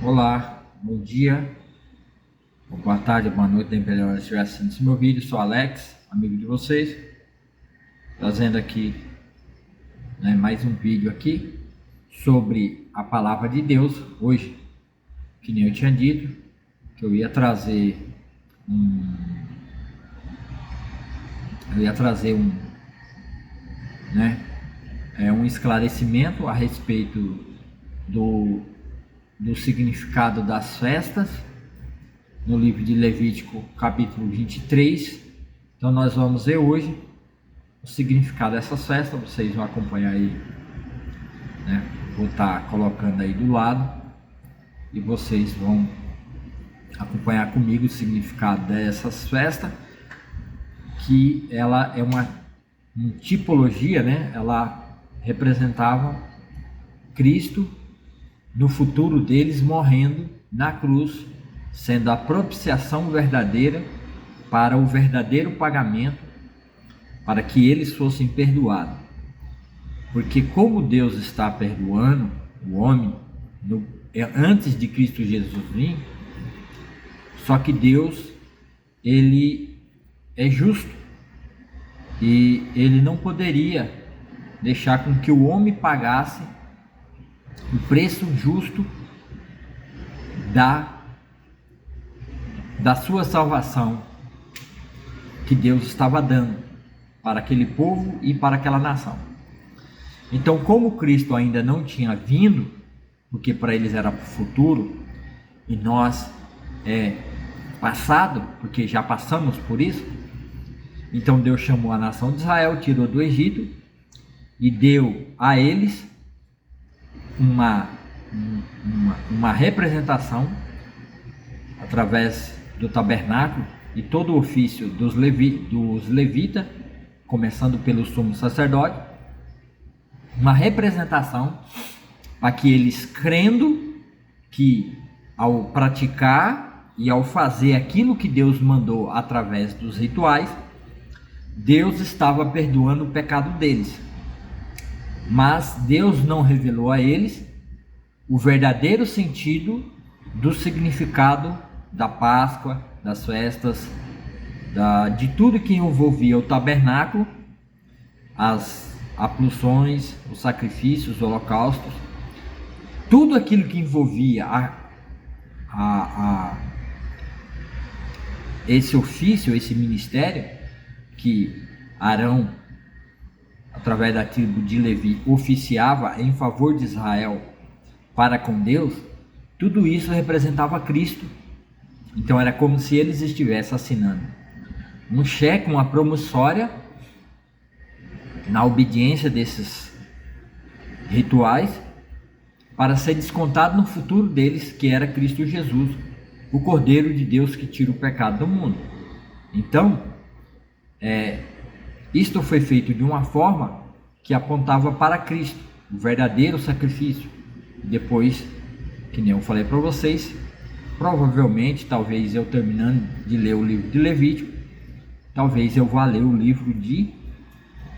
Olá, bom dia, ou boa tarde, boa noite, dependendo de onde estiver assistindo esse meu vídeo. Sou Alex, amigo de vocês, trazendo aqui mais um vídeo aqui sobre a palavra de Deus. Hoje, que nem eu tinha dito, que eu ia trazer um esclarecimento a respeito do significado das festas no livro de Levítico, capítulo 23. Então nós vamos ver hoje o significado dessas festas. Vocês vão acompanhar aí, vou estar colocando aí do lado e vocês vão acompanhar comigo o significado dessas festas, que ela é uma tipologia, ela representava Cristo no futuro deles morrendo na cruz, sendo a propiciação verdadeira para o verdadeiro pagamento, para que eles fossem perdoados. Porque como Deus está perdoando o homem antes de Cristo Jesus vir, só que Deus, ele é justo e ele não poderia deixar com que o homem pagasse o preço justo da sua salvação que Deus estava dando para aquele povo e para aquela nação. Então, como Cristo ainda não tinha vindo, porque para eles era para o futuro, e nós passado, porque já passamos por isso, então Deus chamou a nação de Israel, tirou do Egito e deu a eles uma representação através do tabernáculo e todo o ofício dos levitas, começando pelo sumo sacerdote, uma representação para que eles, crendo que ao praticar e ao fazer aquilo que Deus mandou através dos rituais, Deus estava perdoando o pecado deles. Mas Deus não revelou a eles o verdadeiro sentido do significado da Páscoa, das festas, de tudo que envolvia o tabernáculo, as abluções, os sacrifícios, os holocaustos, tudo aquilo que envolvia esse ofício, esse ministério que Arão, através da tribo de Levi, oficiava em favor de Israel para com Deus. Tudo isso representava Cristo. Então era como se eles estivessem assinando um cheque, uma promissória na obediência desses rituais, para ser descontado no futuro deles, que era Cristo Jesus, o Cordeiro de Deus que tira o pecado do mundo. Então isto foi feito de uma forma que apontava para Cristo, o verdadeiro sacrifício. Depois, que nem eu falei para vocês, provavelmente, talvez eu terminando de ler o livro de Levítico, talvez eu vá ler o livro de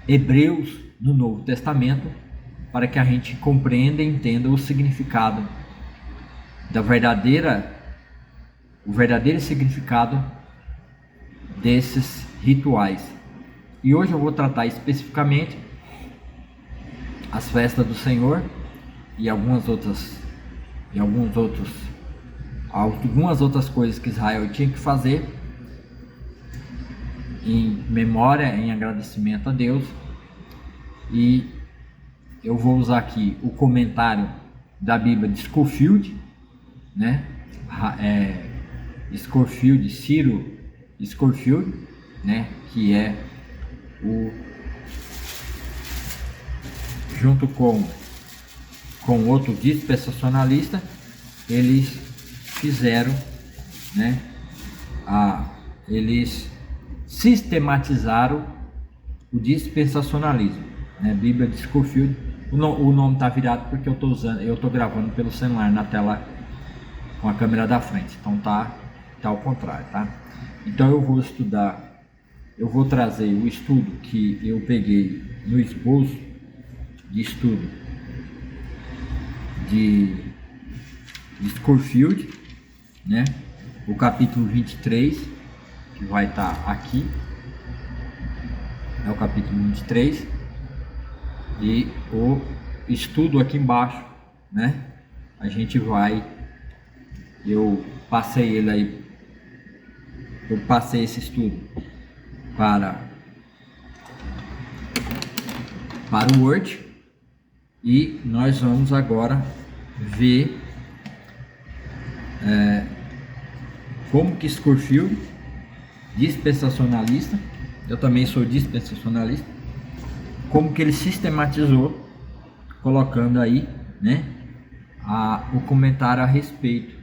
Hebreus no Novo Testamento, para que a gente compreenda e entenda o significado o verdadeiro significado desses rituais. E hoje eu vou tratar especificamente as festas do Senhor e algumas outras coisas que Israel tinha que fazer em memória, em agradecimento a Deus. E eu vou usar aqui o comentário da Bíblia de Scofield, Ciro Scofield, que é junto com outro dispensacionalista, eles fizeram, eles sistematizaram o dispensacionalismo, Bíblia de Scofield. O nome está virado porque eu estou gravando pelo celular na tela com a câmera da frente, então tá ao contrário, tá? Então eu vou trazer o estudo que eu peguei no esboço de estudo de Scofield, né? O capítulo 23, que vai estar aqui, é o capítulo 23, e o estudo aqui embaixo, né? A gente vai, eu passei ele aí, eu passei esse estudo para o Word, e nós vamos agora ver como que Scofield, dispensacionalista, eu também sou dispensacionalista, como que ele sistematizou, colocando aí, né, o comentário a respeito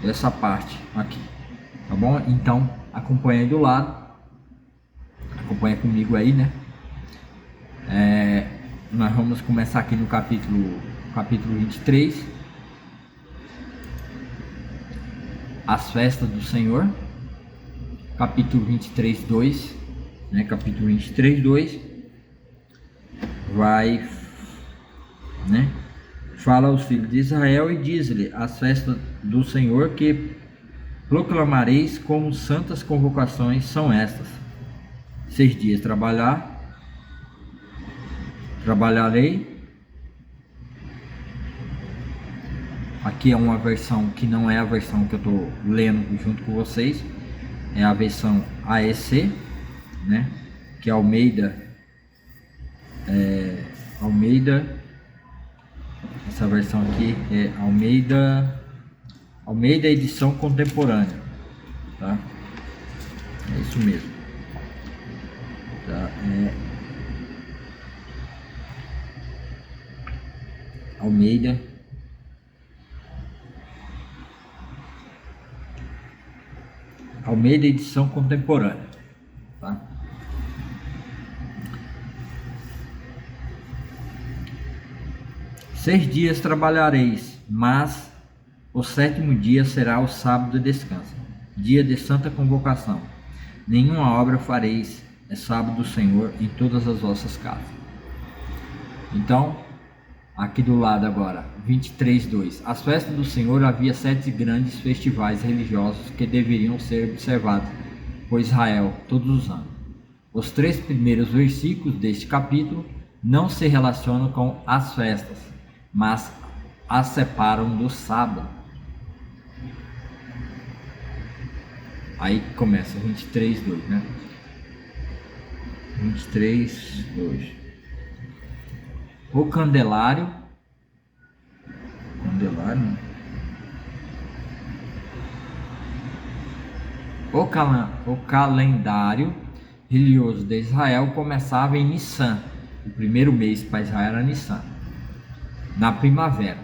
dessa parte aqui, tá bom? Então acompanha aí do lado, acompanha comigo aí, né? Nós vamos começar aqui no capítulo 23, as festas do Senhor, capítulo 23, 2, né? Capítulo 23, 2 vai, né? Fala aos filhos de Israel e diz-lhe as festas do Senhor que proclamareis como santas convocações são estas: 6 dias trabalharei. Aqui é uma versão que não é a versão que eu estou lendo junto com vocês, é a versão AEC, né? Que é Almeida, essa versão aqui é Almeida edição contemporânea, tá? É isso mesmo, tá? Almeida edição contemporânea, tá? Seis dias trabalhareis, mas o 7º dia será o sábado de descanso, dia de santa convocação. Nenhuma obra fareis, é sábado do Senhor em todas as vossas casas. Então, aqui do lado agora, 23:2. As festas do Senhor havia 7 grandes festivais religiosos que deveriam ser observados por Israel todos os anos. Os 3 primeiros versículos deste capítulo não se relacionam com as festas, mas as separam do sábado. Aí começa 23:2, né? 23:2. O candelário, o calendário religioso de Israel começava em Nissan. O primeiro mês para Israel era Nissan, na primavera.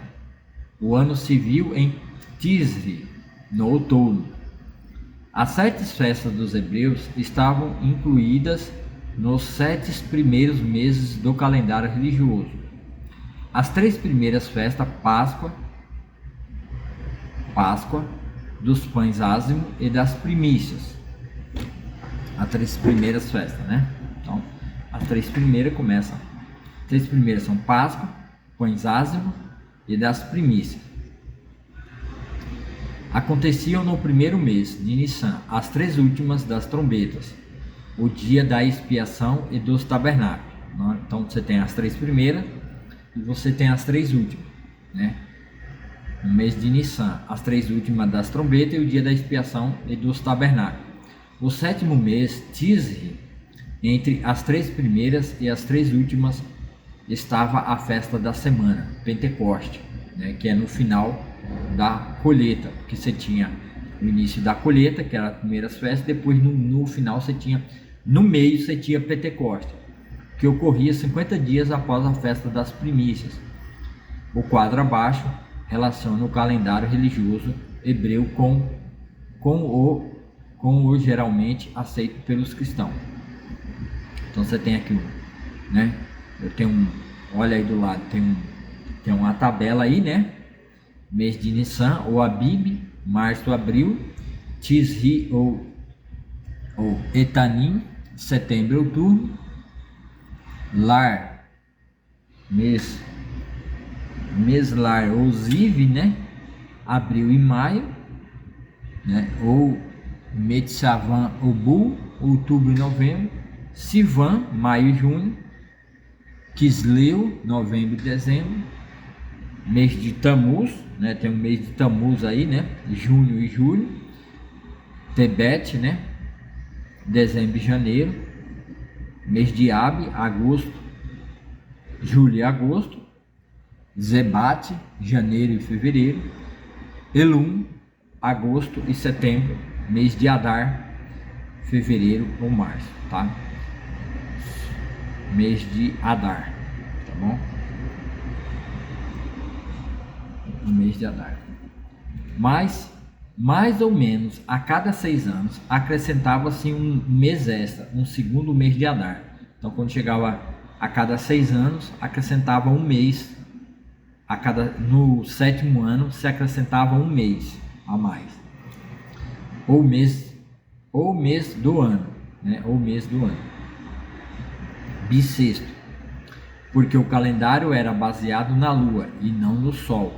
O ano civil em Tisri, no outono. As 7 festas dos hebreus estavam incluídas nos 7 primeiros meses do calendário religioso. As 3 primeiras festas, Páscoa, dos pães ázimos e das primícias. As 3 primeiras festas, né? Então, as 3 primeiras começam. As 3 primeiras são Páscoa, pães ázimos e das primícias. Aconteciam no primeiro mês de Nissan, as 3 últimas das trombetas, o dia da expiação e dos tabernáculos. Então você tem as 3 primeiras e você tem as 3 últimas, né? No mês de Nissan, as 3 últimas das trombetas e o dia da expiação e dos tabernáculos. O 7º mês, Tisri, entre as 3 primeiras e as 3 últimas, estava a festa da semana, Pentecoste, né? Que é no final da colheita, porque você tinha o início da colheita, que era as primeiras festas, depois no final você tinha, no meio você tinha Pentecoste, que ocorria 50 dias após a festa das primícias. O quadro abaixo relaciona o calendário religioso hebreu com o geralmente aceito pelos cristãos. Então você tem aqui né? Eu tenho olha aí do lado, tem uma tabela aí, né? Mês de Nissan ou Abib, março, abril, Tisri ou Etanim, setembro, outubro, Lar, mês lar ou Ziv, né? abril e maio, né? Ou Metsavan, Obu, outubro e novembro. Sivan, maio e junho. Quisleu, novembro e dezembro. Mês de Tammuz, né? Tem um mês de Tammuz aí, né? Junho e julho. Tebete, né? Dezembro e janeiro. Mês de Ab, agosto, julho e agosto. Zebate, janeiro e fevereiro. Elum, agosto e setembro. Mês de Adar, fevereiro ou março, tá? Mês de Adar, tá bom? O mês de Adar. Mas, mais ou menos a cada 6 anos, acrescentava-se um mês extra, um segundo mês de Adar. Então, quando chegava a cada 6 anos, acrescentava um mês. No 7º ano, se acrescentava um mês a mais. Ou mês do ano, né? Ou mês do ano. Bissexto, porque o calendário era baseado na lua e não no sol.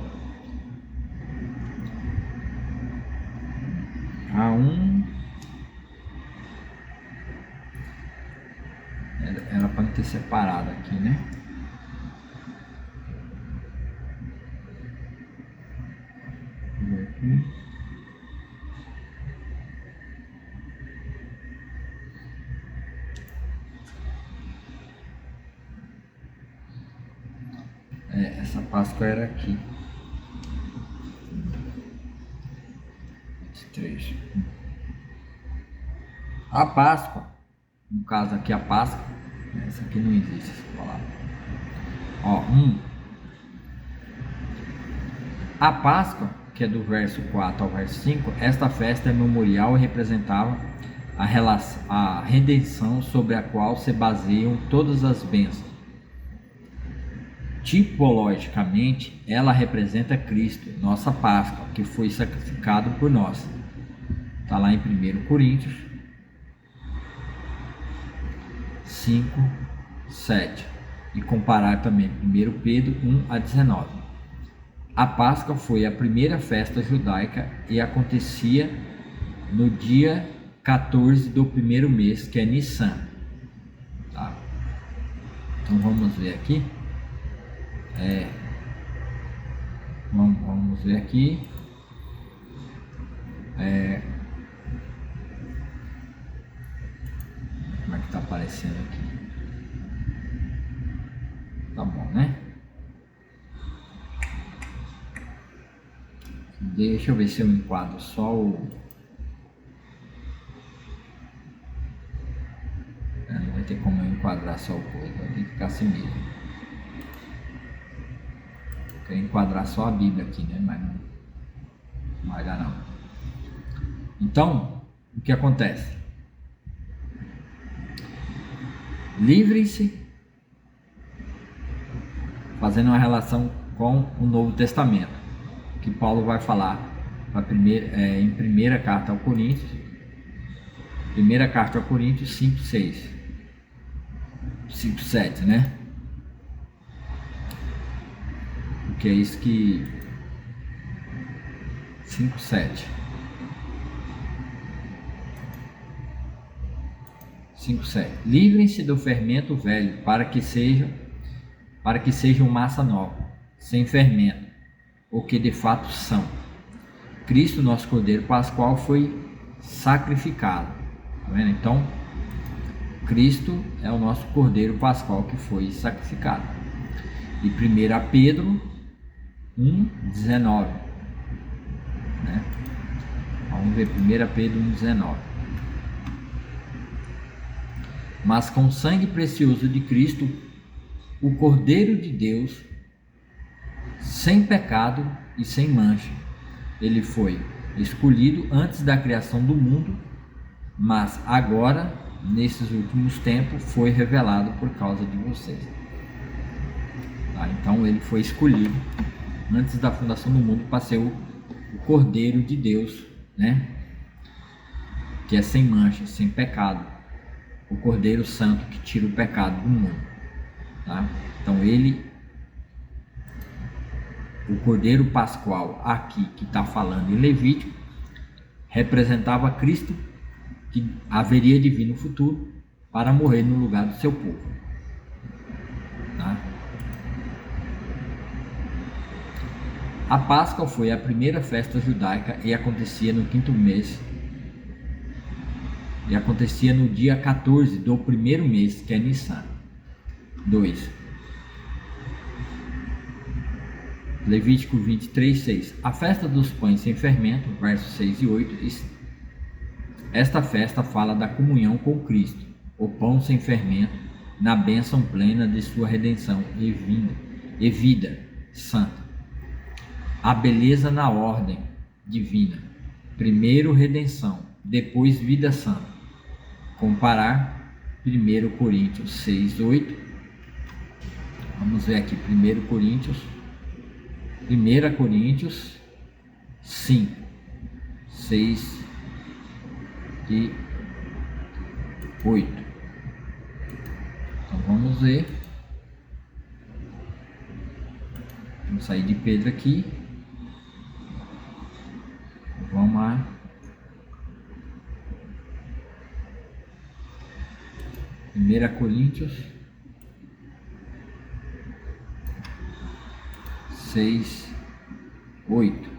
Era para ter separado aqui, né? Essa Páscoa era aqui. 23. A Páscoa, no caso aqui a Páscoa, essa aqui não existe essa palavra. A Páscoa, que é do verso 4 ao verso 5, esta festa é memorial e representava a redenção sobre a qual se baseiam todas as bênçãos. Tipologicamente, ela representa Cristo, nossa Páscoa, que foi sacrificado por nós. Está lá em 1 Coríntios 5, 7. E comparar também 1 Pedro 1 a 19. A Páscoa foi a primeira festa judaica e acontecia no dia 14 do primeiro mês, que é Nissan. Tá? Então vamos ver aqui. Vamos ver aqui. Como é que tá aparecendo aqui? Tá bom, né? Deixa eu ver se eu enquadro só o... Não vai ter como eu enquadrar só o coisa, vai ter que ficar assim mesmo. Eu quero enquadrar só a Bíblia aqui, né? Mas não vai dar não. Então, o que acontece? Livrem-se, fazendo uma relação com o Novo Testamento, que Paulo vai falar em primeira carta ao Coríntios, 5:6, 5:7, né? Porque é isso que 5:7. 5:7. Livrem-se do fermento velho, para que sejam massa nova, sem fermento, o que de fato são. Cristo, nosso Cordeiro Pascual, foi sacrificado. Tá vendo? Então, Cristo é o nosso Cordeiro Pascual que foi sacrificado. E 1 Pedro 1:19, né? Vamos ver 1 Pedro 1:19. Mas com o sangue precioso de Cristo, o Cordeiro de Deus, sem pecado e sem mancha, ele foi escolhido antes da criação do mundo, mas agora, nesses últimos tempos, foi revelado por causa de vocês. Tá? Então ele foi escolhido antes da fundação do mundo para ser o Cordeiro de Deus, né? Que é sem mancha, sem pecado, o Cordeiro Santo que tira o pecado do mundo. Tá? Então ele O cordeiro pascual aqui que está falando em Levítico representava Cristo, que haveria de vir no futuro para morrer no lugar do seu povo. Tá? A Páscoa foi a primeira festa judaica e acontecia no quinto mês. E acontecia no dia 14 do primeiro mês, que é Nissan. 2. Levítico 23, 6. A festa dos pães sem fermento, versos 6 e 8. Esta festa fala da comunhão com Cristo, o pão sem fermento, na bênção plena de sua redenção e vida santa. A beleza na ordem divina. Primeiro redenção, depois vida santa. Comparar 1 Coríntios 6, 8. Vamos ver aqui 1 Coríntios 5, 6 e 8. Então vamos ver. Vamos sair de Pedro aqui. Vamos lá. Primeira Coríntios 6, 8.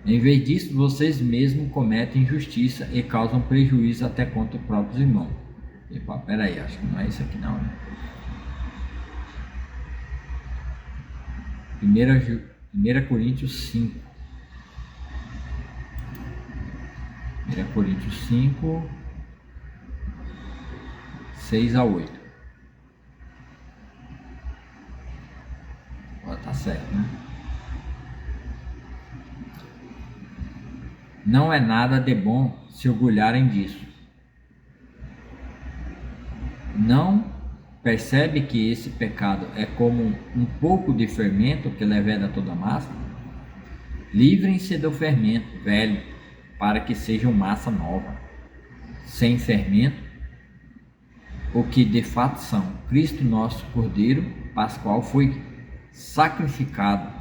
Em vez disso, vocês mesmos cometem injustiça e causam prejuízo até contra os próprios irmãos. Epa, peraí, acho que não é isso aqui não, né? 1 Coríntios 5. 1 Coríntios 5, 6 a 8. Ó, tá certo, né? Não é nada de bom se orgulharem disso. Não percebe que esse pecado é como um pouco de fermento que leveda toda a massa? Livrem-se do fermento velho, para que sejam massa nova, sem fermento, o que de fato são. Cristo, nosso Cordeiro Pascual, foi sacrificado.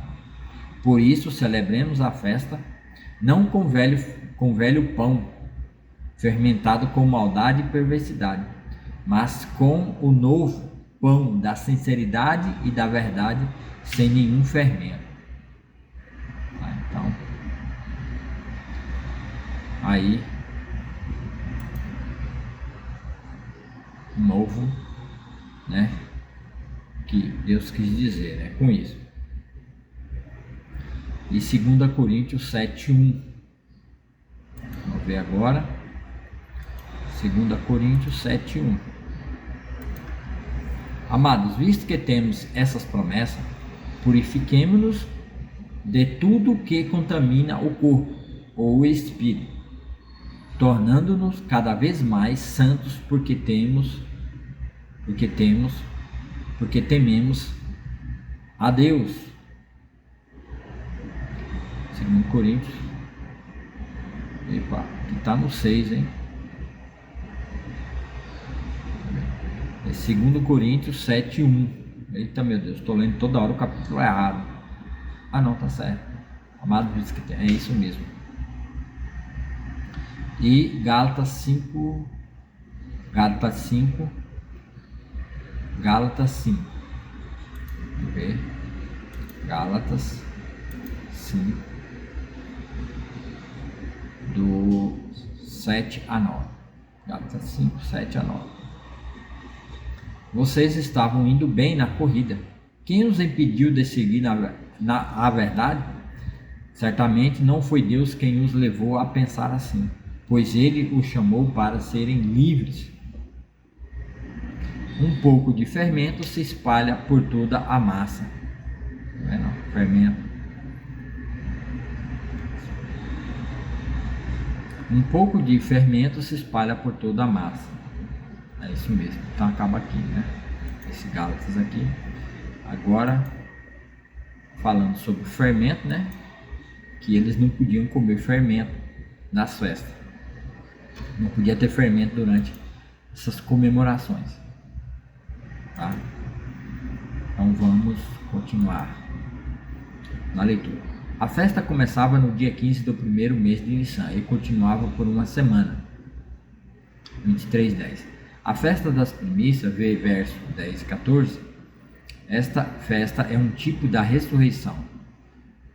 Por isso celebremos a festa não com velho pão fermentado com maldade e perversidade, mas com o novo pão da sinceridade e da verdade, sem nenhum fermento. Então, aí, novo, né? Que Deus quis dizer, né? Com isso. E 2 Coríntios 7, 1. Vamos ver agora. 2 Coríntios 7, 1. Amados, visto que temos essas promessas, purifiquemo-nos de tudo que contamina o corpo ou o espírito, tornando-nos cada vez mais santos, porque tememos a Deus. 2 Coríntios, epa, aqui está no 6, hein? É 2 Coríntios 7, 1. Eita, meu Deus, estou lendo toda hora o capítulo errado. Ah, não, tá certo. Amado, diz que tem, é isso mesmo. E Gálatas 5. Vamos ver. Gálatas 5, do 7 a 9. Gálatas 5, 7 a 9. Vocês estavam indo bem na corrida. Quem os impediu de seguir a verdade? Certamente não foi Deus quem os levou a pensar assim, pois Ele os chamou para serem livres. Um pouco de fermento se espalha por toda a massa. Não é não? Fermento. Um pouco de fermento se espalha por toda a massa. É isso mesmo. Então acaba aqui, né? Esse Gálatas aqui. Agora, falando sobre o fermento, né? Que eles não podiam comer fermento nas festas. Não podia ter fermento durante essas comemorações. Tá? Então vamos continuar. na leitura. A festa começava no dia 15 do primeiro mês de Nissan e continuava por uma semana. 23:10. A festa das primícias, vê verso 10 e 14. Esta festa é um tipo da ressurreição,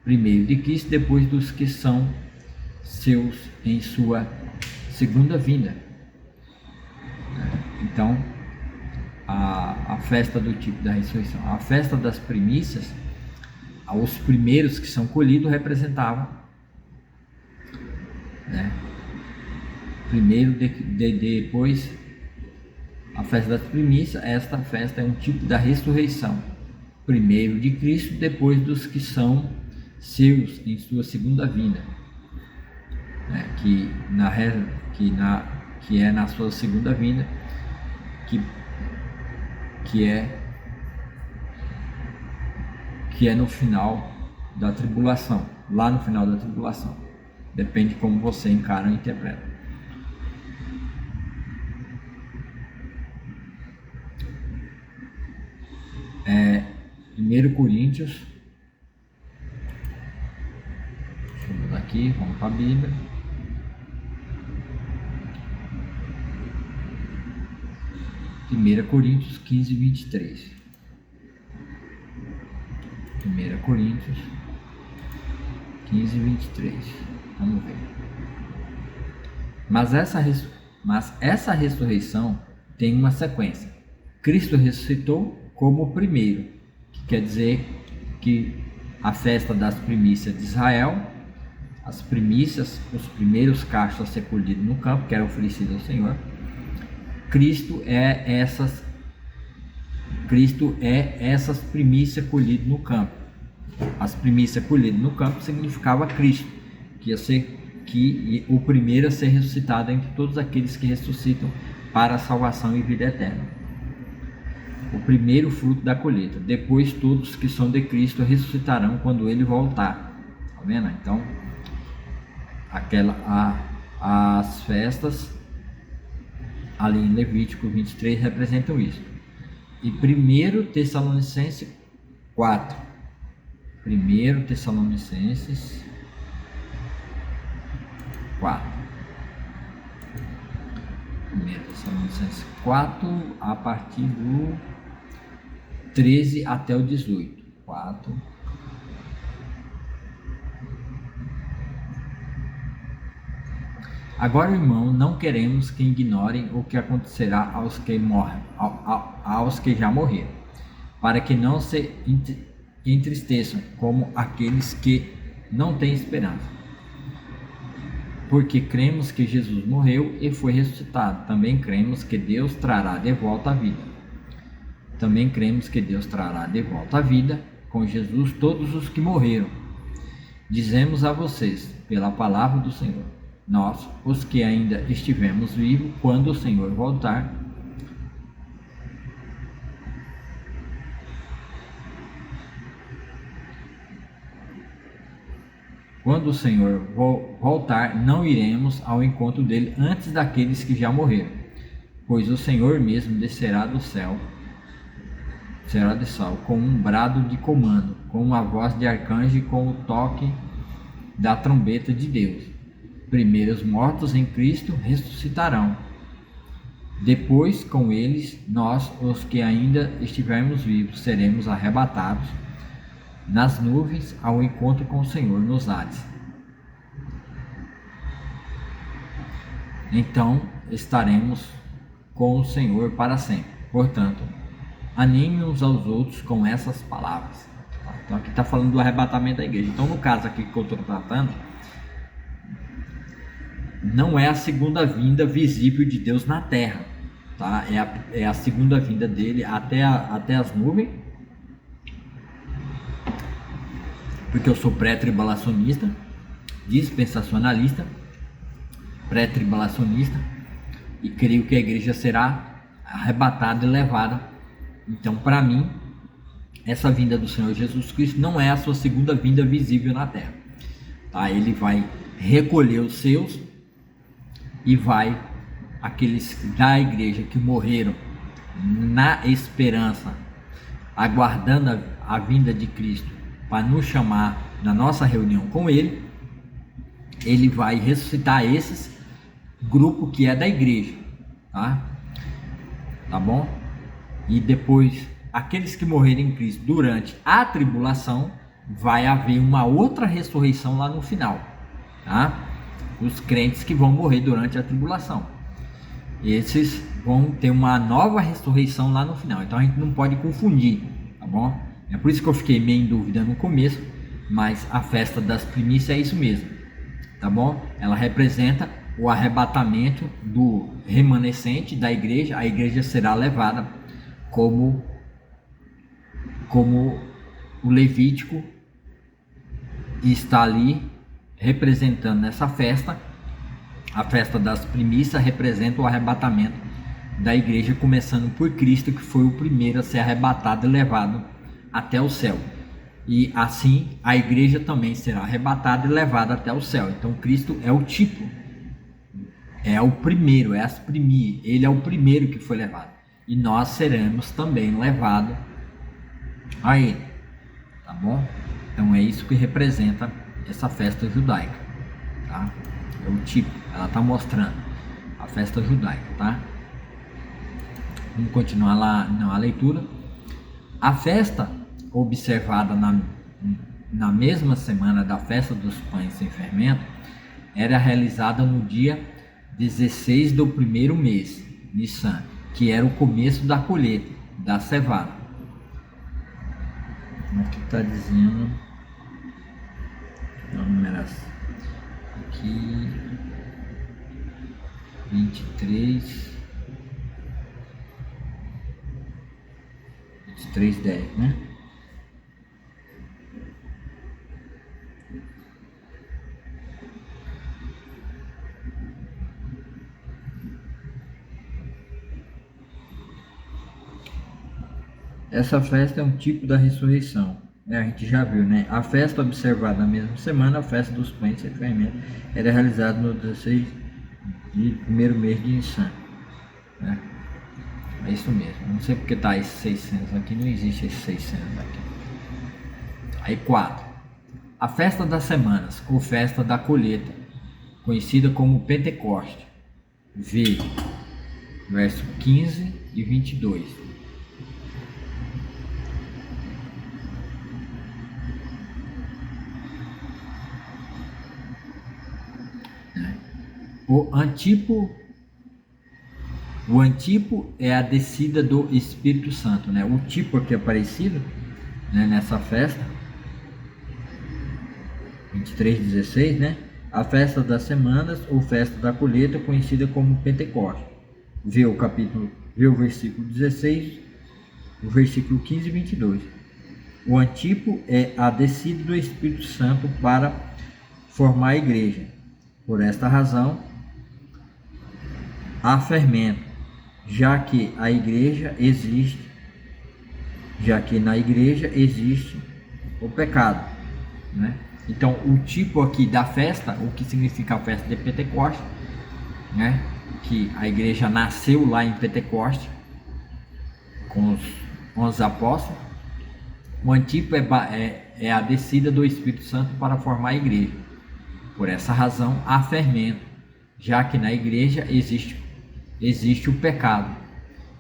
primeiro de Cristo, depois dos que são seus em sua segunda vinda. Então, a festa do tipo da ressurreição, a festa das primícias, os primeiros que são colhidos representavam, né? Primeiro, depois, a festa das primícias. Esta festa é um tipo da ressurreição, primeiro de Cristo, depois dos que são seus em sua segunda vinda, né? que é na sua segunda vinda, que é no final da tribulação, lá no final da tribulação. Depende de como você encara e interpreta. Primeiro Coríntios, deixa eu mudar aqui, vamos para a Bíblia. Primeira Coríntios 15, 23. 1 Coríntios 15, 23. Vamos ver. Mas essa ressurreição tem uma sequência. Cristo ressuscitou como o primeiro, que quer dizer que a festa das primícias de Israel, as primícias, os primeiros cachos a ser colhidos no campo, que eram oferecidos ao Senhor. Cristo é essas primícias colhidas no campo. As primícias colhidas no campo significava Cristo, que ia ser o primeiro a ser ressuscitado entre todos aqueles que ressuscitam para a salvação e vida eterna. O primeiro fruto da colheita. Depois todos que são de Cristo ressuscitarão quando ele voltar. Tá vendo? Então, as festas ali em Levítico 23 representam isso. E 1 Tessalonicenses 4. 1 Tessalonicenses 4. 1 Tessalonicenses 4, a partir do 13 até o 18. 4. Agora, irmão, não queremos que ignorem o que acontecerá aos que morrem, aos que já morreram, para que não se entristeçam como aqueles que não têm esperança. Porque cremos que Jesus morreu e foi ressuscitado. Também cremos que Deus trará de volta a vida. Também cremos que Deus trará de volta a vida com Jesus todos os que morreram. Dizemos a vocês, pela palavra do Senhor, nós, os que ainda estivemos vivos, quando o Senhor voltar, não iremos ao encontro dele antes daqueles que já morreram, pois o Senhor mesmo descerá do céu com um brado de comando, com uma voz de arcanjo e com o toque da trombeta de Deus. Primeiro os mortos em Cristo ressuscitarão. Depois, com eles, nós, os que ainda estivermos vivos, seremos arrebatados nas nuvens ao encontro com o Senhor nos ares. Então, estaremos com o Senhor para sempre. Portanto, animem uns aos outros com essas palavras. Então, aqui está falando do arrebatamento da igreja. Então, no caso aqui que eu estou tratando, não é a segunda vinda visível de Deus na terra, tá? É a segunda vinda dele até as nuvens, porque eu sou pré-tribulacionista, dispensacionalista, pré-tribulacionista, e creio que a igreja será arrebatada e levada. Então, para mim, essa vinda do Senhor Jesus Cristo não é a sua segunda vinda visível na terra, tá? Ele vai recolher os seus e vai, aqueles da igreja que morreram na esperança, aguardando a vinda de Cristo para nos chamar na nossa reunião com ele, ele vai ressuscitar esses grupo que é da igreja, tá bom? E depois, aqueles que morrerem em Cristo durante a tribulação, vai haver uma outra ressurreição lá no final, tá? Os crentes que vão morrer durante a tribulação, esses vão ter uma nova ressurreição lá no final. Então a gente não pode confundir, tá bom? É por isso que eu fiquei meio em dúvida no começo, mas a festa das primícias é isso mesmo, tá bom? Ela representa o arrebatamento do remanescente da igreja. A igreja será levada como o Levítico está ali representando nessa festa. A festa das primícias representa o arrebatamento da igreja, começando por Cristo, que foi o primeiro a ser arrebatado e levado até o céu. E assim a igreja também será arrebatada e levada até o céu. Então Cristo é o tipo, é o primeiro, é as primícias, ele é o primeiro que foi levado. E nós seremos também levados a ele, tá bom? Então é isso que representa essa festa judaica, tá? É o tipo, ela está mostrando a festa judaica, tá? Vamos continuar lá na leitura. A festa observada na mesma semana da festa dos pães sem fermento era realizada no dia 16 do primeiro mês, Nissan, que era o começo da colheita da cevada. Aqui está dizendo a numeração. Aqui 23:10, né? Essa festa é um tipo da ressurreição. A gente já viu, né? A festa observada na mesma semana, a festa dos pães sem fermento, era realizada no 16 de primeiro mês de Nissan, né? É isso mesmo. Não sei porque tá esses 600 aqui, não existe esses 600 aqui. Aí 4. A festa das semanas, ou festa da colheita, conhecida como Pentecoste. V, verso 15 e 22. O antipo é a descida do Espírito Santo, né? O tipo aqui aparecido, né, nessa festa 23:16, né? A festa das semanas ou festa da colheita, conhecida como Pentecoste. Vê o versículo 16, o versículo 15 e 22. O antipo é a descida do Espírito Santo para formar a igreja. Por esta razão, há fermento, já que na igreja existe o pecado, né? Então, o tipo aqui da festa, o que significa a festa de Pentecoste, né? Que a igreja nasceu lá em Pentecoste com os apóstolos. O antipo é a descida do Espírito Santo para formar a igreja. Por essa razão, há fermento, já que na igreja existe o pecado,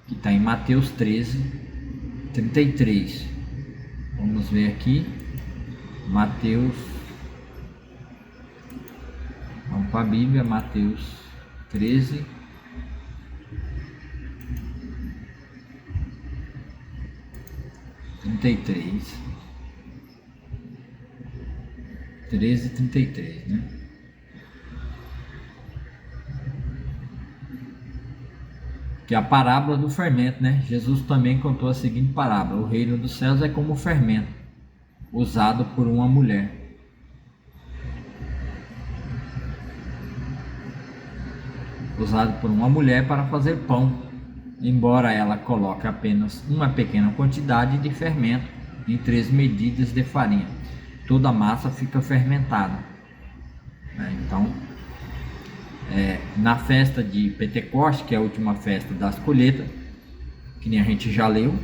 que está em Mateus 13:33. Vamos ver aqui, Mateus, vamos para a Bíblia, Mateus 13:33. 13:33, né? Que é a parábola do fermento, né? Jesus também contou a seguinte parábola: o reino dos céus é como o fermento usado por uma mulher. Usado por uma mulher para fazer pão, embora ela coloque apenas uma pequena quantidade de fermento em 3 medidas de farinha. Toda a massa fica fermentada. Então, na festa de Pentecoste, que é a última festa das colheitas, que nem a gente já leu,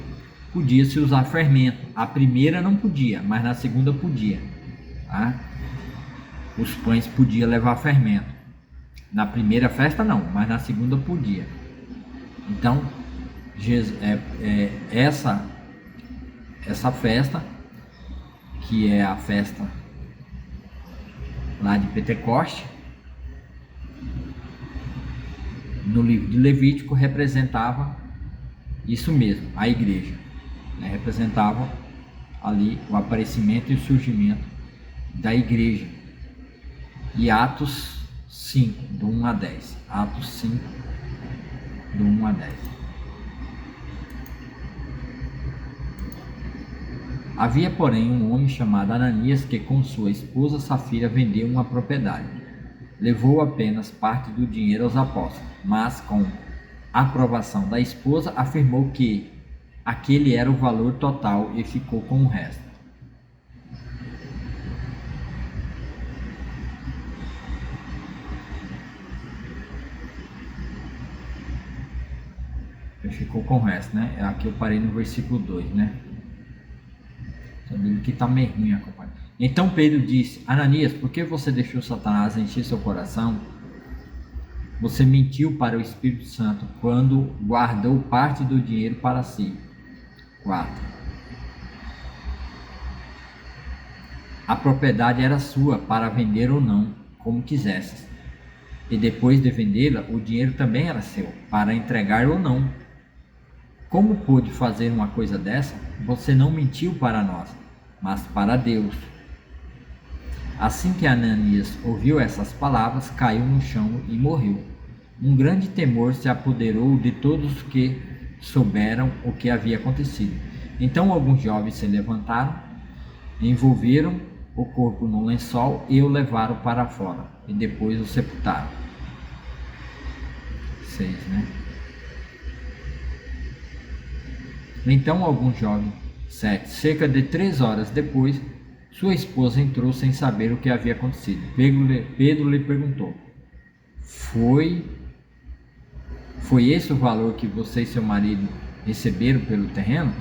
podia-se usar fermento. A primeira não podia, mas na segunda podia. tá? Os pães podiam levar fermento. Na primeira festa não, mas na segunda podia. Então, essa festa, que é a festa lá de Pentecoste, no livro de Levítico, representava isso mesmo, a igreja, né? Representava ali o aparecimento e o surgimento da igreja. E Atos 5, do 1 a 10. Atos 5, do 1 a 10. Havia, porém, um homem chamado Ananias que com sua esposa Safira vendeu uma propriedade. Levou apenas parte do dinheiro aos apóstolos, mas com a aprovação da esposa afirmou que aquele era o valor total e ficou com o resto. Ficou com o resto, né? Aqui eu parei no versículo 2, né? Sabendo que está meio ruim a companhia. Então Pedro disse: Ananias, por que você deixou Satanás encher seu coração? Você mentiu para o Espírito Santo quando guardou parte do dinheiro para si. 4. A propriedade era sua para vender ou não, como quisesses. E depois de vendê-la, o dinheiro também era seu, para entregar ou não. Como pôde fazer uma coisa dessa? Você não mentiu para nós, mas para Deus. Assim que Ananias ouviu essas palavras, caiu no chão e morreu. Um grande temor se apoderou de todos os que souberam o que havia acontecido. Então alguns jovens se levantaram, envolveram o corpo num lençol e o levaram para fora, e depois o sepultaram. 6, né? Então alguns jovens, 7, cerca de 3 horas depois, sua esposa entrou sem saber o que havia acontecido. Pedro lhe perguntou: Foi esse o valor que você e seu marido receberam pelo terreno?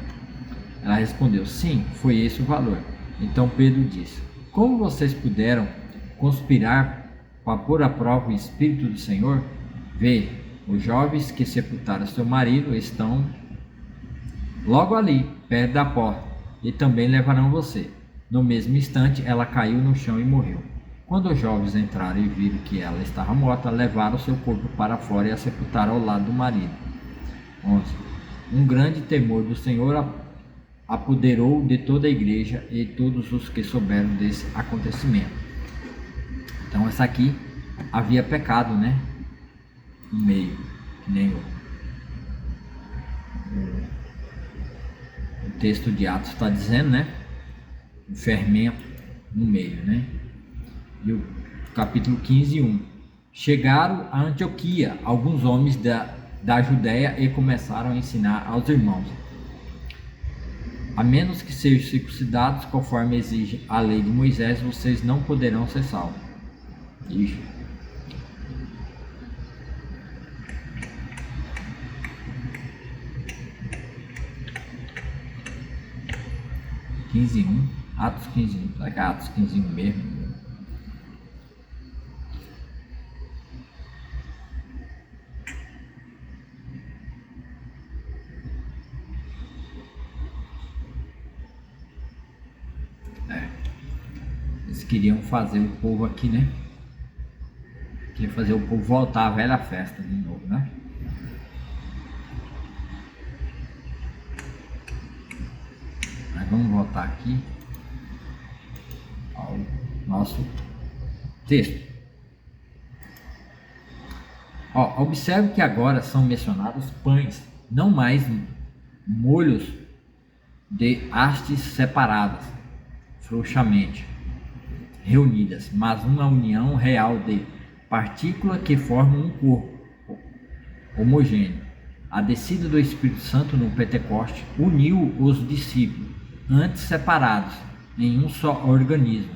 Ela respondeu: Sim, foi esse o valor. Então Pedro disse: Como vocês puderam conspirar para pôr à prova o Espírito do Senhor? Vê, os jovens que sepultaram seu marido estão logo ali, perto da porta, e também levarão você. No mesmo instante, ela caiu no chão e morreu. Quando os jovens entraram e viram que ela estava morta, levaram seu corpo para fora e a sepultaram ao lado do marido. 11. Um grande temor do Senhor apoderou de toda a igreja e todos os que souberam desse acontecimento. Então, essa aqui havia pecado, né? No meio, que nem o texto de Atos está dizendo, né? O fermento no meio, né? E o capítulo 15, 1. Chegaram a Antioquia alguns homens da Judéia e começaram a ensinar aos irmãos: a menos que sejam circuncidados conforme exige a lei de Moisés, vocês não poderão ser salvos. Ixi. Atos 15:1, será que é Atos 15:1 mesmo? Eles queriam fazer o povo aqui, né? Queriam fazer o povo voltar à velha festa de novo, né? Mas vamos voltar aqui ao nosso texto. Observe que agora são mencionados pães, não mais molhos de hastes separadas, frouxamente reunidas, mas uma união real de partículas que formam um corpo homogêneo. A descida do Espírito Santo no Pentecoste uniu os discípulos, antes separados, em um só organismo.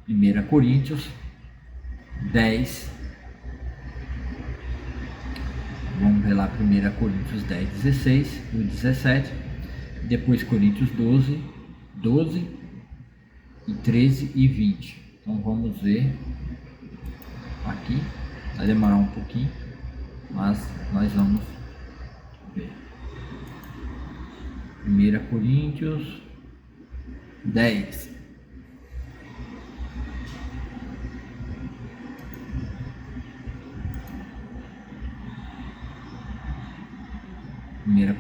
1 Coríntios 10. Vamos ver lá 1 Coríntios 10, 16 e 17. Depois Coríntios 12, 12 e 13 e 20. Então vamos ver aqui, vai demorar um pouquinho, mas nós vamos ver. 1 Coríntios 10.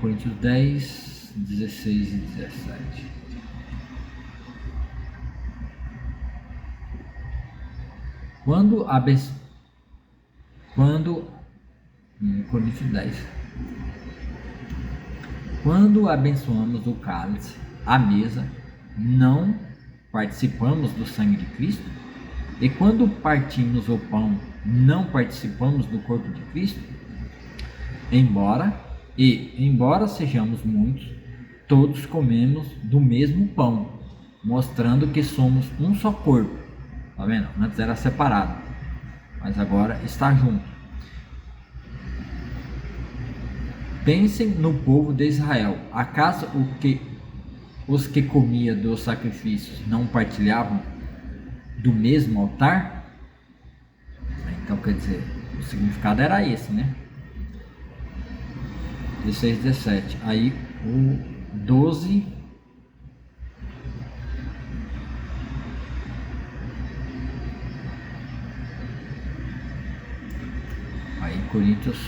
Coríntios 10, 16 e 17. Coríntios 10. Quando abençoamos o cálice, a mesa, não participamos do sangue de Cristo? E quando partimos o pão, não participamos do corpo de Cristo? Embora sejamos muitos, todos comemos do mesmo pão, mostrando que somos um só corpo. Tá vendo? Antes era separado, mas agora está junto. Pensem no povo de Israel. Acaso os que comiam dos sacrifícios não partilhavam do mesmo altar? Então, quer dizer, o significado era esse, né? 16, 17. Aí o 12. Aí Coríntios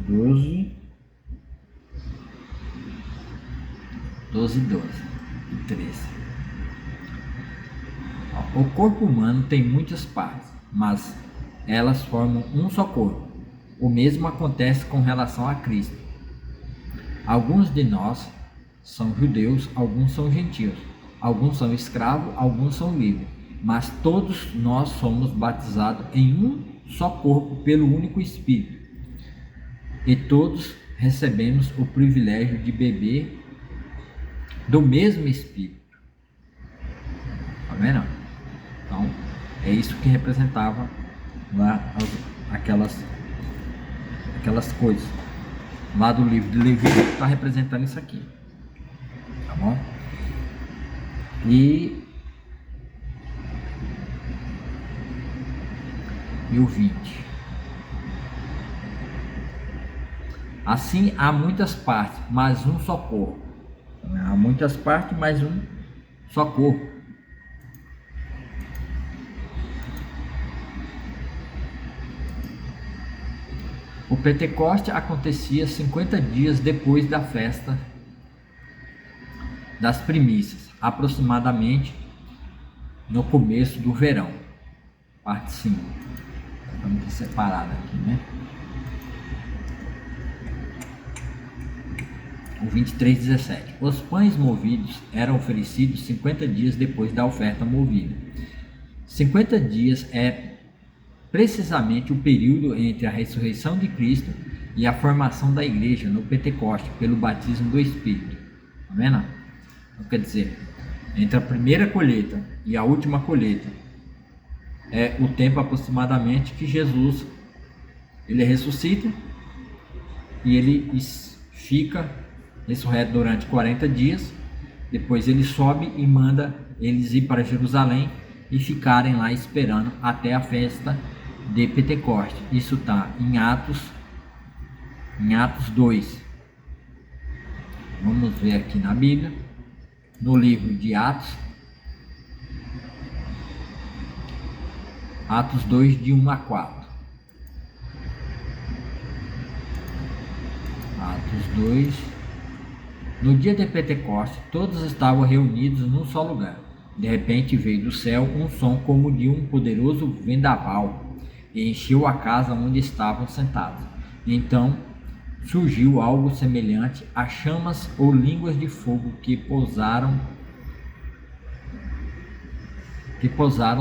12, 12 e 13. O corpo humano tem muitas partes, mas elas formam um só corpo. O mesmo acontece com relação a Cristo. Alguns de nós são judeus, alguns são gentios, alguns são escravos, alguns são livres, mas todos nós somos batizados em um só corpo pelo único Espírito. E todos recebemos o privilégio de beber do mesmo Espírito. Tá vendo? Então, é isso que representava lá aquelas coisas. Lá do livro de Levítico está representando isso aqui. Tá bom? E o 20. Assim há muitas partes, mas um só corpo. Há muitas partes, mas um só corpo. O Pentecoste acontecia 50 dias depois da festa das primícias, aproximadamente no começo do verão. Parte 5. Vamos separar aqui, né? O 23, 17. Os pães movidos eram oferecidos 50 dias depois da oferta movida. 50 dias é precisamente o período entre a ressurreição de Cristo e a formação da igreja no Pentecoste pelo batismo do Espírito. Tá vendo? Então, quer dizer, entre a primeira colheita e a última colheita é o tempo aproximadamente que Jesus ele ressuscita e ele fica ressurreto durante 40 dias. Depois ele sobe e manda eles ir para Jerusalém e ficarem lá esperando até a festa de Pentecoste. Isso está em Atos 2. Vamos ver aqui na Bíblia, no livro de Atos 2, de 1 a 4. Atos 2. No dia de Pentecoste, todos estavam reunidos num só lugar. De repente veio do céu um som como de um poderoso vendaval e encheu a casa onde estavam sentados. Então surgiu algo semelhante a chamas ou línguas de fogo que pousaram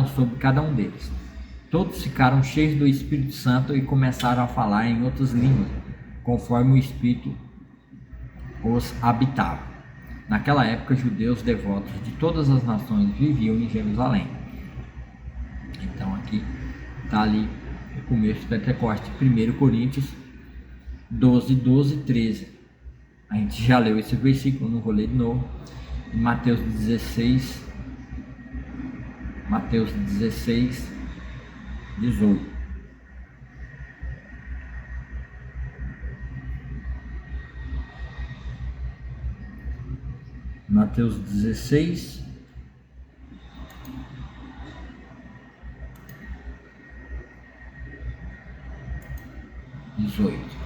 sobre cada um deles. Todos ficaram cheios do Espírito Santo e começaram a falar em outras línguas, conforme o Espírito os habitava. Naquela época, judeus devotos de todas as nações viviam em Jerusalém. Então aqui está ali o começo do Pentecoste, 1 Coríntios 12, 13. A gente já leu esse versículo, não vou ler de novo. e Mateus 16, 18. Mateus 16, 18.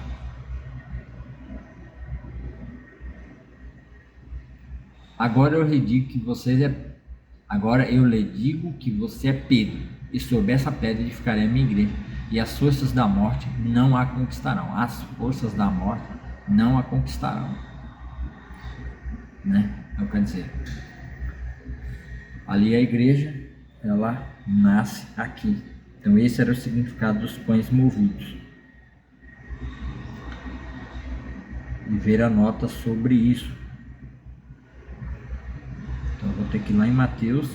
Agora eu lhe digo que você é Pedro, e sobre essa pedra edificarei a minha igreja, e as forças da morte não a conquistarão. As forças da morte não a conquistarão, né? Então, quer dizer, ali a igreja, ela nasce aqui. Então esse era o significado dos pães movidos. E ver a nota sobre isso. Então vou ter que ir lá em Mateus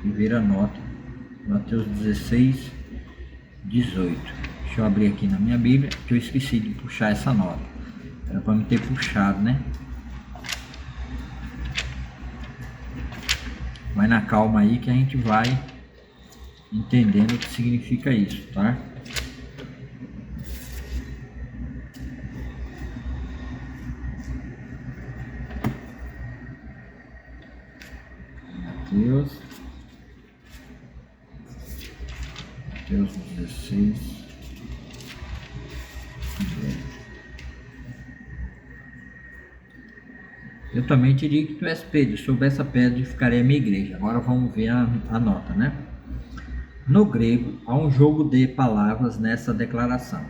e ver a nota. Mateus 16, 18. Deixa eu abrir aqui na minha Bíblia, que eu esqueci de puxar essa nota. Era para me ter puxado, né? Vai na calma aí que a gente vai entendendo o que significa isso, tá? Mateus 16. Eu também te digo que tu és Pedro, sobre essa pedra edificarei a minha igreja. Agora vamos ver a nota, né? No grego, há um jogo de palavras nessa declaração.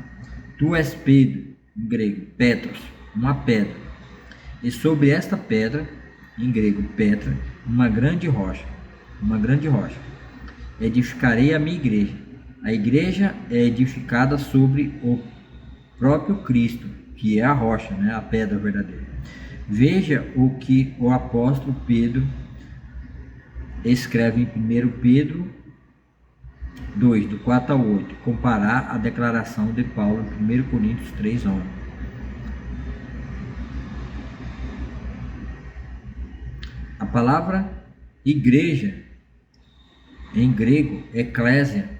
Tu és Pedro, em grego, Petros, uma pedra. E sobre esta pedra, em grego, Petra, uma grande rocha. Edificarei a minha igreja. A igreja é edificada sobre o próprio Cristo, que é a rocha, né? A pedra verdadeira. Veja o que o apóstolo Pedro escreve em 1 Pedro 2, do 4 ao 8, comparar a declaração de Paulo em 1 Coríntios 3, 11. A palavra igreja, em grego, eclesia,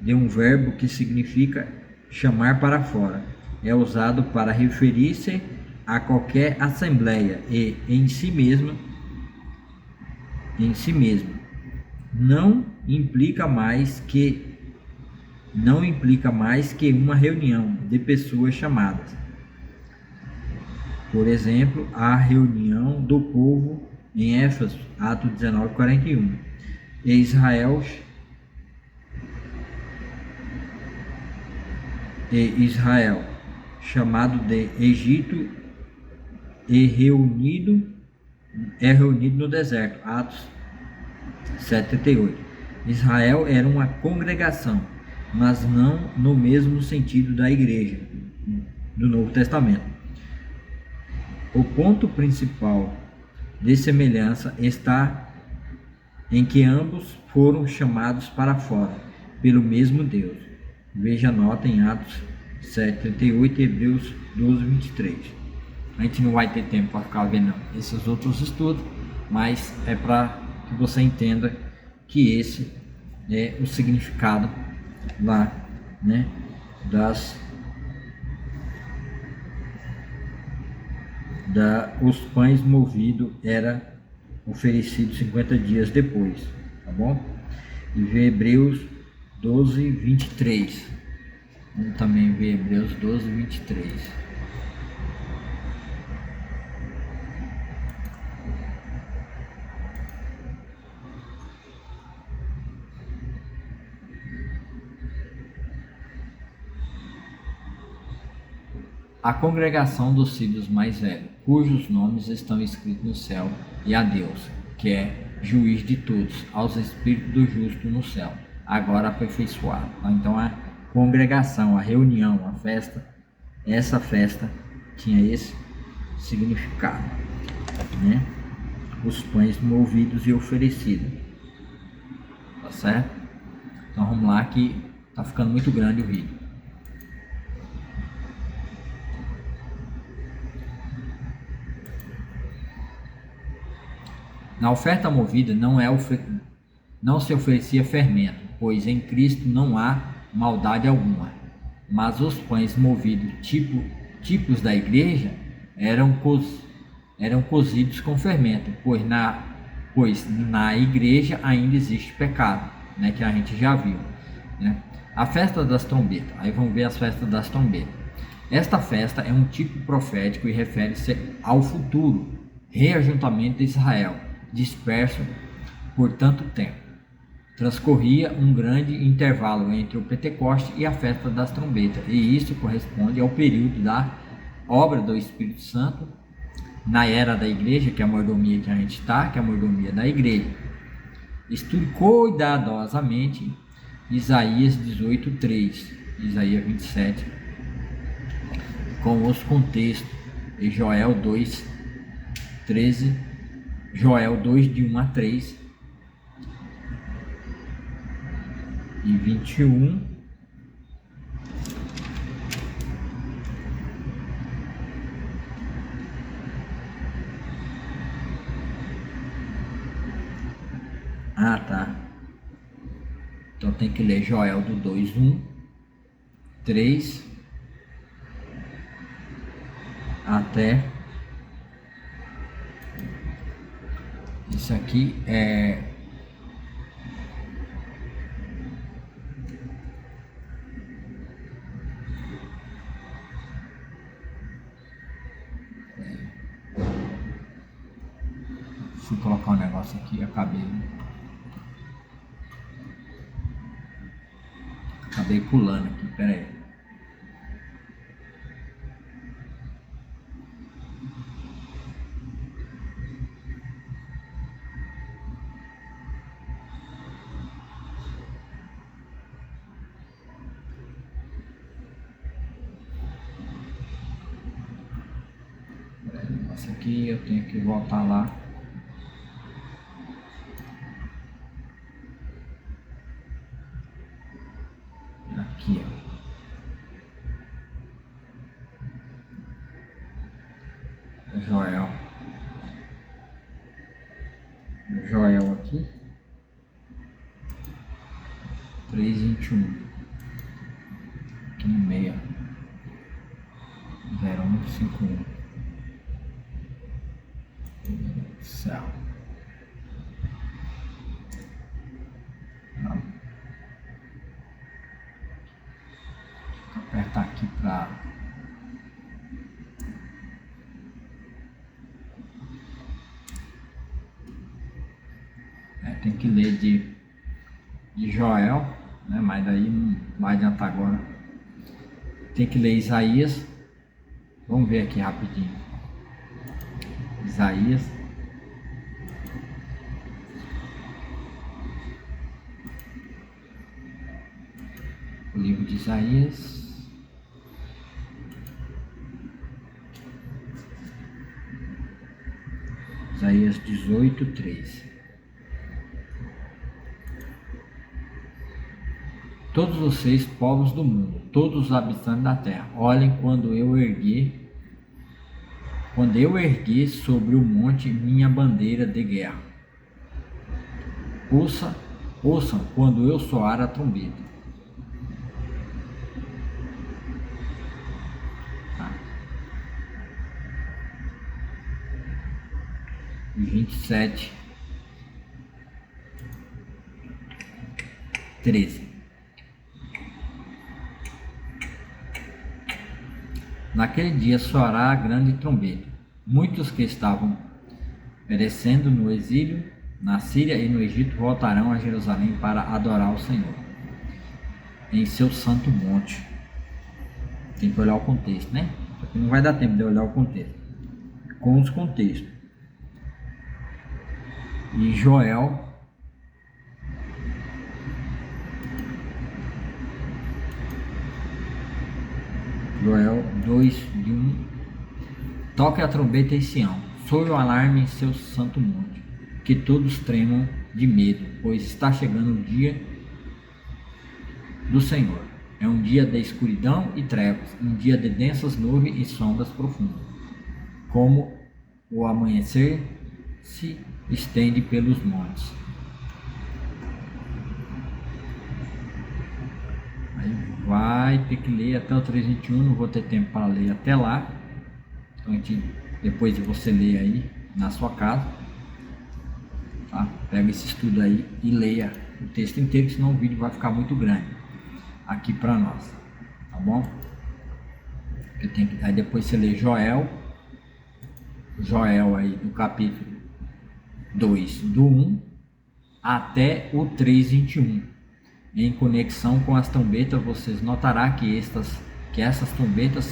de um verbo que significa chamar para fora. É usado para referir-se a qualquer assembleia e em si mesmo não implica mais que uma reunião de pessoas chamadas. Por exemplo, a reunião do povo em Éfeso, Atos 19:41. E Israel, chamado de Egito, é reunido no deserto, Atos 7:38. Israel era uma congregação, mas não no mesmo sentido da igreja do Novo Testamento. O ponto principal de semelhança está em que ambos foram chamados para fora pelo mesmo Deus. Veja a nota em Atos 7:38 e Hebreus 12:23. A gente não vai ter tempo para ficar vendo esses outros estudos, mas é para que você entenda que esse é o significado lá, né, os pães movidos era oferecido 50 dias depois, tá bom? E ver Hebreus 12:23. Vamos também ver Hebreus 12:23. A congregação dos filhos mais velhos, cujos nomes estão escritos no céu, e a Deus, que é juiz de todos, aos espíritos do justo no céu, agora aperfeiçoado. Então a congregação, a reunião, a festa, essa festa tinha esse significado, né? Os pães movidos e oferecidos, tá certo? Então vamos lá que tá ficando muito grande o vídeo. Na oferta movida não se oferecia fermento, pois em Cristo não há maldade alguma. Mas os pães movidos, tipos da igreja, eram cozidos com fermento, pois na igreja ainda existe pecado, né, que a gente já viu, né? A festa das trombetas. Aí vamos ver as festas das trombetas. Esta festa é um tipo profético e refere-se ao futuro reajuntamento de Israel, disperso por tanto tempo. Transcorria um grande intervalo entre o Pentecoste e a festa das trombetas, e isso corresponde ao período da obra do Espírito Santo na era da igreja, que é a mordomia que a gente está, que é a mordomia da igreja. Estude cuidadosamente Isaías 18:3, Isaías 27, com os contextos, e Joel 2:13, Joel 2, de 1 a 3, e 21, tá. Então tem que ler Joel do 2:1, 3 até isso aqui fui colocar um negócio aqui, acabei pulando aqui, pera aí. Esse aqui eu tenho que voltar lá. Aqui, ó. Joel aqui. 3:21. Aqui no meio. 0151. Céu. Não. Vou apertar aqui para tem que ler de Joel, né? Mas daí não vai adiantar agora. Tem que ler Isaías. Vamos ver aqui rapidinho. Isaías. O livro de Isaías. Isaías 18:3. Todos vocês, povos do mundo, todos os habitantes da terra, olhem quando eu erguer sobre o monte minha bandeira de guerra. Ouçam quando eu soar a trombeta. Tá. 27:13. Naquele dia soará a grande trombeta. Muitos que estavam perecendo no exílio, na Síria e no Egito, voltarão a Jerusalém para adorar o Senhor em seu santo monte. Tem que olhar o contexto, né? Porque não vai dar tempo de olhar o contexto. Com os contextos. E Joel 2:1. Toque a trombeta em Sião, soe o alarme em seu santo monte, que todos tremam de medo, pois está chegando o dia do Senhor. É um dia de escuridão e trevas, um dia de densas nuvens e sombras profundas, como o amanhecer se estende pelos montes. Aí vai ter que ler até o 3:21, não vou ter tempo para ler até lá. Então depois de você ler aí na sua casa, tá? Pega esse estudo aí e leia o texto inteiro, senão o vídeo vai ficar muito grande aqui para nós, tá bom? Aí depois você lê Joel aí do capítulo 2, do 1 até o 3:21. Em conexão com as trombetas, vocês notarão que essas trombetas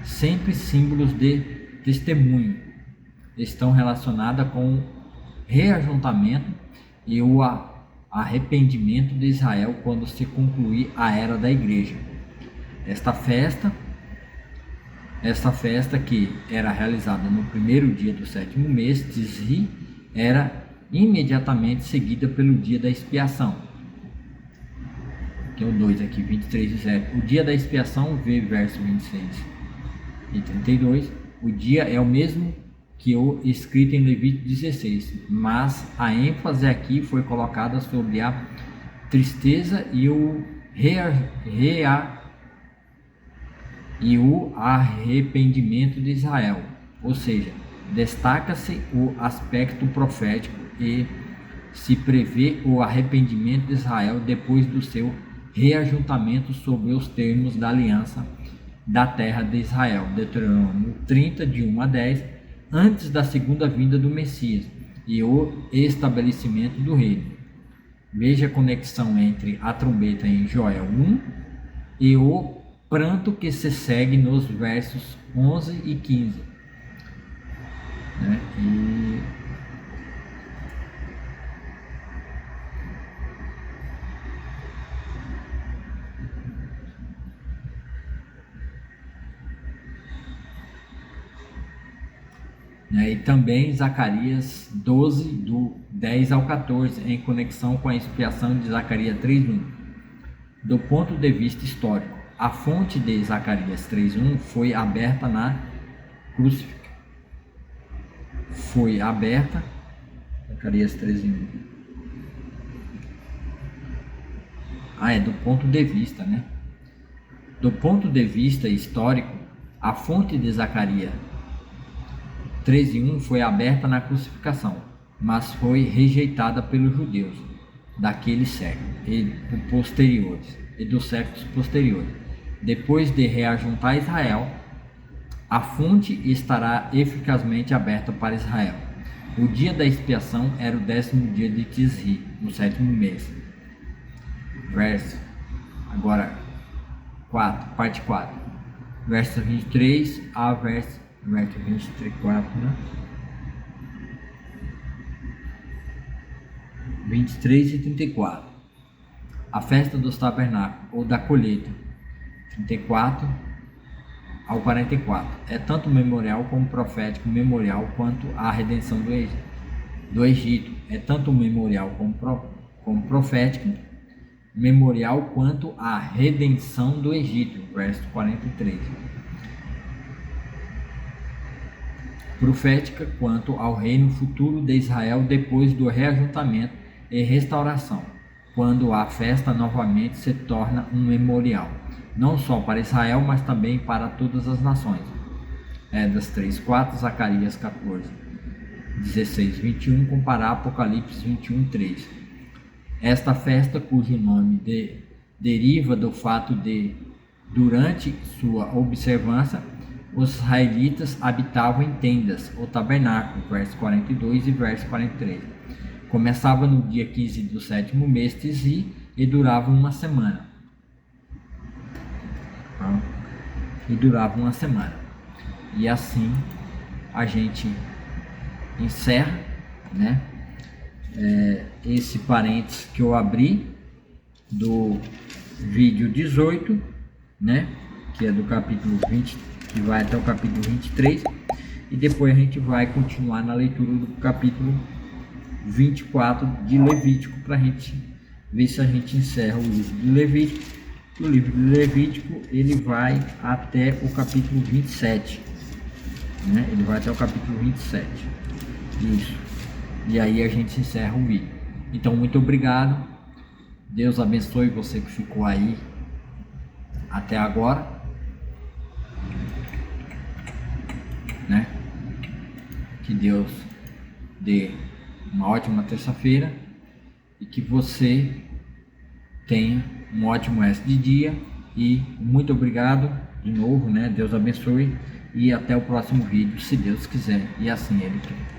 sempre símbolos de testemunho, estão relacionadas com o reajuntamento e o arrependimento de Israel quando se concluir a era da igreja. Esta festa que era realizada no primeiro dia do 7º mês, Tisri, era imediatamente seguida pelo dia da expiação, que é o 2 aqui, 23:0. O dia da expiação, vê verso 26 e 32. O dia é o mesmo que o escrito em Levítico 16, mas a ênfase aqui foi colocada sobre a tristeza e o arrependimento de Israel, ou seja, destaca-se o aspecto profético e se prevê o arrependimento de Israel depois do seu reajuntamento sob os termos da aliança da terra de Israel, Deuteronômio 30, de 1 a 10, antes da segunda vinda do Messias e o estabelecimento do reino. Veja a conexão entre a trombeta em Joel 1 e o pranto que se segue nos versos 11 e 15. Né? E também Zacarias 12, do 10 ao 14, em conexão com a expiação de Zacarias 3:1. Do ponto de vista histórico, a fonte de Zacarias 3:1 foi aberta na crucificação. Zacarias 3:1. Do ponto de vista, né? Do ponto de vista histórico, a fonte de Zacarias 13:1 foi aberta na crucificação, mas foi rejeitada pelos judeus daquele século e dos séculos posteriores. Depois de reajuntar Israel, a fonte estará eficazmente aberta para Israel. O dia da expiação era o 10º dia de Tisri, no 7º mês. Parte 4. Verso 23 a verso 24, né? 23 e 34. A festa dos tabernáculos ou da colheita, 34 ao 44. É tanto memorial como profético, memorial quanto a redenção do Egito. É tanto memorial como profético, memorial quanto a redenção do Egito, verso 43. Profética quanto ao reino futuro de Israel depois do reajuntamento e restauração, quando a festa novamente se torna um memorial, não só para Israel, mas também para todas as nações. Das 3:4, Zacarias 14, 16, 21, comparar Apocalipse 21:3. Esta festa, cujo nome deriva do fato de, durante sua observância, os israelitas habitavam em tendas, ou tabernáculo, verso 42 e verso 43. Começava no dia 15 do 7º mês Tisri e durava uma semana. E assim a gente encerra, né? Esse parênteses que eu abri do vídeo 18, né? Que é do capítulo 20, que vai até o capítulo 23, e depois a gente vai continuar na leitura do capítulo 24 de Levítico, para a gente ver se a gente encerra o livro de Levítico. O livro de Levítico ele vai até o capítulo 27, né? Ele vai até o capítulo 27. Isso. e aí a gente encerra o vídeo. Então, muito obrigado. Deus abençoe você que ficou aí até agora, né? Que Deus dê uma ótima terça-feira e que você tenha um ótimo resto de dia. E muito obrigado de novo, né? Deus abençoe e até o próximo vídeo, se Deus quiser e assim Ele quer.